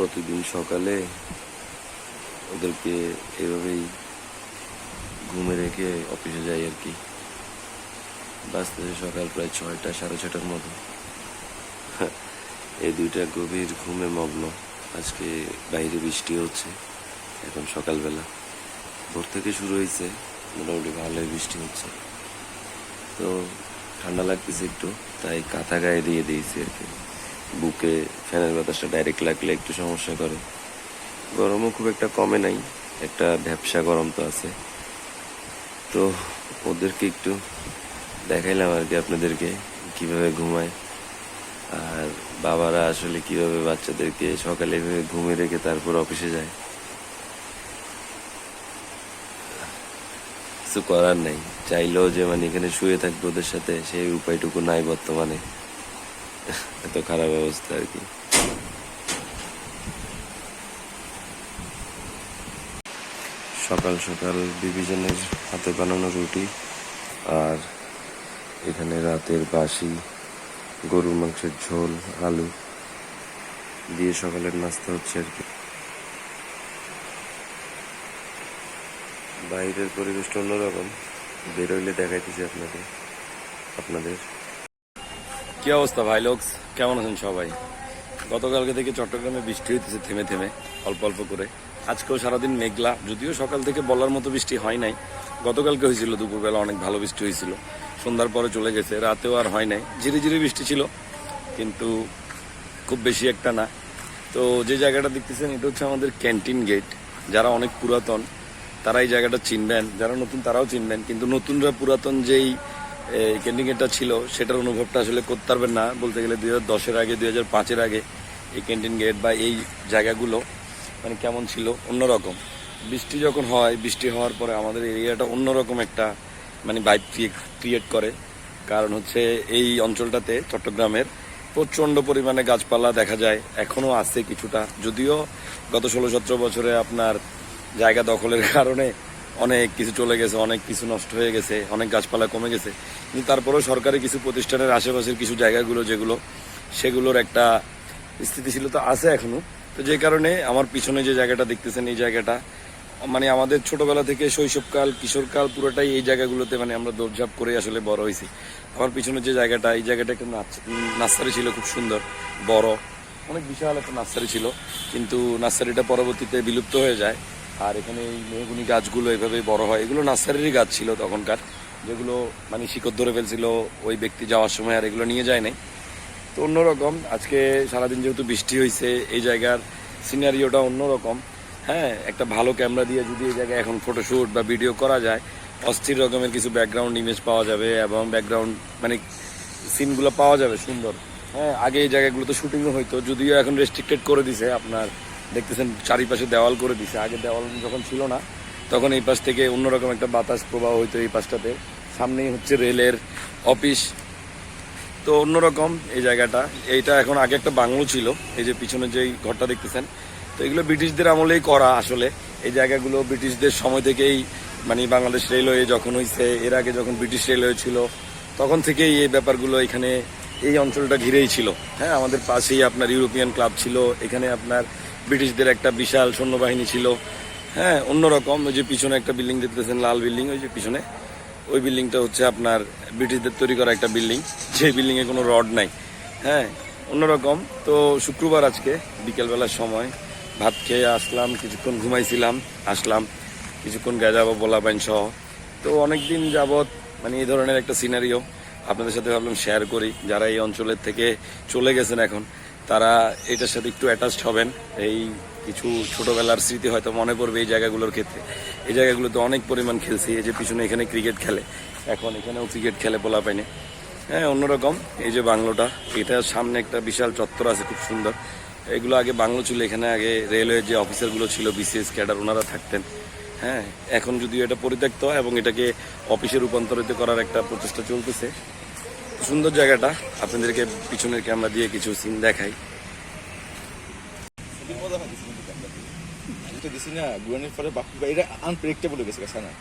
প্রতিদিন সকালে ওদেরকে এভাবেই ঘুমে রেখে অফিসে যাই আর কি। বাঁচতেছে সকাল প্রায় 6টা 6:30টার মতো। এই দুইটা গভীর ঘুমে মগ্ন। আজকে বাইরে বৃষ্টি হচ্ছে, এখন সকালবেলা ভোর থেকে শুরু হয়েছে, মোটামুটি ভালোই বৃষ্টি হচ্ছে। তো ঠান্ডা লাগতেছে একটু, তাই কাঁথা গায়ে দিয়ে দিয়েছি আর কি। বুকে ফ্যানের বাতাসটা ডাইরেক্ট লাগলে একটু সমস্যা করে। গরমও খুব একটা কমে নাই, একটা ভ্যাপসা গরম তো আছে। তো ওদেরকে একটু দেখাইলাম আর কি আপনাদেরকে কিভাবে ঘুমায়, আর বাবারা আসলে কিভাবে বাচ্চাদেরকে সকালে ঘুমিয়ে রেখে তারপর অফিসে যায়। কিছু করার নাই, চাইলেও যে মানে এখানে শুয়ে থাকবে ওদের সাথে সেই উপায়টুকু নাই বর্তমানে। এত খারাপ অবস্থা আর কি। সকাল সকাল বিবিজনের হাতে বানানো রুটি, আর এখানে রাতের বাসি গরুর মাংসের ঝোল আলু দিয়ে সকালের নাস্তা হচ্ছে আর কি। বাইরের পরিবেশটা অন্যরকম, বেরোইলে দেখাইতেছি আপনাদের। কি অবস্থা ভাই লোকস, কেমন আছেন সবাই? গতকালকে থেকে চট্টগ্রামে বৃষ্টি হইতেছে থেমে থেমে, অল্প অল্প করে। আজকেও সারাদিন মেঘলা, যদিও সকাল থেকে বলার মতো বৃষ্টি হয় নাই। গতকালকে হয়েছিল দুপুরবেলা, অনেক ভালো বৃষ্টি হয়েছিল, সন্ধ্যার পরে চলে গেছে, রাতেও আর হয় নাই। ঝিরি ঝিরি বৃষ্টি ছিল, কিন্তু খুব বেশি একটা না। তো যে জায়গাটা দেখতেছেন এটা হচ্ছে আমাদের ক্যান্টিন গেট। যারা অনেক পুরাতন তারা এই জায়গাটা চিনবেন, যারা নতুন তারাও চিনবেন, কিন্তু নতুনরা পুরাতন যেই ক্যান্টিন গেটটা ছিল সেটার অনুভবটা আসলে করতে পারবেন না। বলতে গেলে 2010-এর আগে, 2005-এর আগে এই ক্যান্টিন গেট বা এই জায়গাগুলো মানে কেমন ছিল, অন্যরকম। বৃষ্টি যখন হয়, বৃষ্টি হওয়ার পরে আমাদের এরিয়াটা অন্যরকম একটা মানে ভাইব ক্রিয়েট করে। কারণ হচ্ছে এই অঞ্চলটাতে চট্টগ্রামের প্রচণ্ড পরিমাণে গাছপালা দেখা যায়, এখনও আছে কিছুটা, যদিও গত 16-17 বছরে আপনার জায়গা দখলের কারণে অনেক কিছু চলে গেছে, অনেক কিছু নষ্ট হয়ে গেছে, অনেক গাছপালা কমে গেছে। কিন্তু তারপরেও সরকারি কিছু প্রতিষ্ঠানের আশেপাশের কিছু জায়গাগুলো যেগুলো, সেগুলোর একটা স্থিতিশীলতা আছে এখনো। তো যে কারণে আমার পিছনে যে জায়গাটা দেখতেছেন, এই জায়গাটা মানে আমাদের ছোটবেলা থেকে শৈশবকাল, কিশোরকাল পুরোটাই এই জায়গাগুলোতে মানে আমরা দৌড়ঝাঁপ করে আসলে বড় হয়েছি। আমার পিছনে যে জায়গাটা, এই জায়গাটা একটা নার্সারি ছিল, খুব সুন্দর বড়, অনেক বিশাল একটা নার্সারি ছিল, কিন্তু নার্সারিটা পরবর্তীতে বিলুপ্ত হয়ে যায়। আর এখানে এই মেহগুনি গাছগুলো এভাবে বড় হয়, এগুলো নার্সারিরই গাছ ছিল তখনকার, যেগুলো মানে শিকড় ধরে ফেলছিল ওই ব্যক্তি যাওয়ার সময়, আর এগুলো নিয়ে যায় নাই। তো অন্যরকম আজকে সারাদিন যেহেতু বৃষ্টি হয়েছে, এই জায়গার সিনারিওটা অন্যরকম। হ্যাঁ, একটা ভালো ক্যামেরা দিয়ে যদি এই জায়গায় এখন ফটোশ্যুট বা ভিডিও করা যায়, অস্থির রকমের কিছু ব্যাকগ্রাউন্ড ইমেজ পাওয়া যাবে, এবং ব্যাকগ্রাউন্ড মানে সিনগুলো পাওয়া যাবে সুন্দর। হ্যাঁ, আগে এই জায়গাগুলোতে শুটিংও হইতো, যদিও এখন রেস্ট্রিক্টেড করে দিছে। আপনার দেখতেছেন চারিপাশে দেওয়াল করে দিছে, আগে দেওয়াল যখন ছিল না তখন এই পাশ থেকে অন্যরকম একটা বাতাস প্রবাহ হইতো এই পাশটাতে। সামনেই হচ্ছে রেলের অফিস, তো অন্যরকম এই জায়গাটা। এইটা এখন আগে একটা বাংলো ছিল, এই যে পিছনে যেই ঘরটা দেখতেছেন, তো এগুলো ব্রিটিশদের আমলেই করা আসলে। এই জায়গাগুলো ব্রিটিশদের সময় থেকেই মানে বাংলাদেশ রেলওয়ে যখন হয়েছে, এর আগে যখন ব্রিটিশ রেলওয়ে ছিল তখন থেকেই এই ব্যাপারগুলো এখানে এই অঞ্চলটা ঘিরেই ছিল। হ্যাঁ, আমাদের পাশেই আপনার ইউরোপিয়ান ক্লাব ছিল, এখানে আপনার ব্রিটিশদের একটা বিশাল সৈন্যবাহিনী ছিল। হ্যাঁ, অন্যরকম। ওই যে পিছনে একটা বিল্ডিং দেখতেছেন, লাল বিল্ডিং, ওই যে পিছনে ওই বিল্ডিংটা হচ্ছে আপনার ব্রিটিশদের তৈরি করা একটা বিল্ডিং, সেই বিল্ডিংয়ে কোনো রড নাই। হ্যাঁ, অন্যরকম। তো শুক্রবার আজকে বিকেলবেলার সময় ভাত খেয়ে আসলাম, কিছুক্ষণ ঘুমাইছিলাম, আসলাম কিছুক্ষণ গেজাবো পোলাপাইন সহ। তো অনেকদিন যাবৎ মানে এই ধরনের একটা সিনারিও আপনাদের সাথে ভাবলাম শেয়ার করি। যারা এই অঞ্চলের থেকে চলে গেছেন এখন, তারা এটার সাথে একটু অ্যাটাচড হবেন। এই কিছু ছোটবেলার স্মৃতি হয়তো মনে পড়বে এই জায়গাগুলোর ক্ষেত্রে। এই জায়গাগুলোতে অনেক পরিমাণ খেলছি, এই যে পিছনে এখানে ক্রিকেট খেলে, এখন এখানেও ক্রিকেট খেলে পোলাপাইনে। হ্যাঁ, অন্যরকম। এই যে বাংলোটা, এটার সামনে একটা বিশাল চত্বর আছে, খুব সুন্দর। এগুলো আগে বাংলো ছিল, এখানে আগে রেলওয়ে যে অফিসারগুলো ছিল, বিসিএস ক্যাডার, ওনারা থাকতেন। হ্যাঁ, এখন যদিও এটা পরিত্যক্ত এবং এটাকে অফিসে রূপান্তরিত করার একটা প্রচেষ্টা চলতেছে। সুন্দর জায়গাটা, আপনাদেরকে পিছনের ক্যামেরা দিয়ে কিছু সিন দেখাই। দিছি না গুয়ানির পরে এটা আনপ্রেডিক্টেবল হয়ে গেছে না।